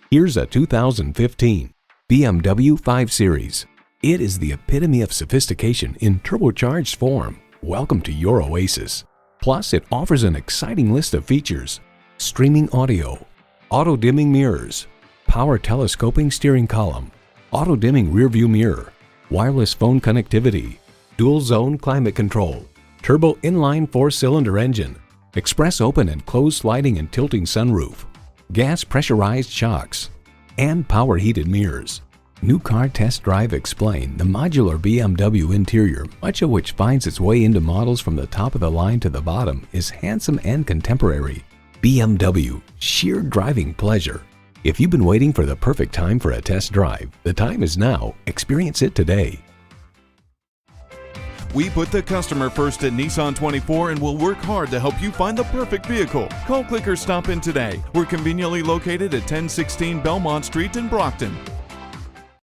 Here's a 2015 BMW 5 Series. It is the epitome of sophistication in turbocharged form. Welcome to your oasis. Plus, it offers an exciting list of features: streaming audio, auto-dimming mirrors, power telescoping steering column, auto-dimming rearview mirror, wireless phone connectivity, dual-zone climate control, turbo inline 4-cylinder engine, express open and closed sliding and tilting sunroof, gas pressurized shocks, and power heated mirrors. New Car Test Drive explain the modular BMW interior, much of which finds its way into models from the top of the line to the bottom, is handsome and contemporary. BMW, sheer driving pleasure. If you've been waiting for the perfect time for a test drive, the time is now. Experience it today. We put the customer first at Nissan 24 and will work hard to help you find the perfect vehicle. Call, click, or stop in today. We're conveniently located at 1016 Belmont Street in Brockton.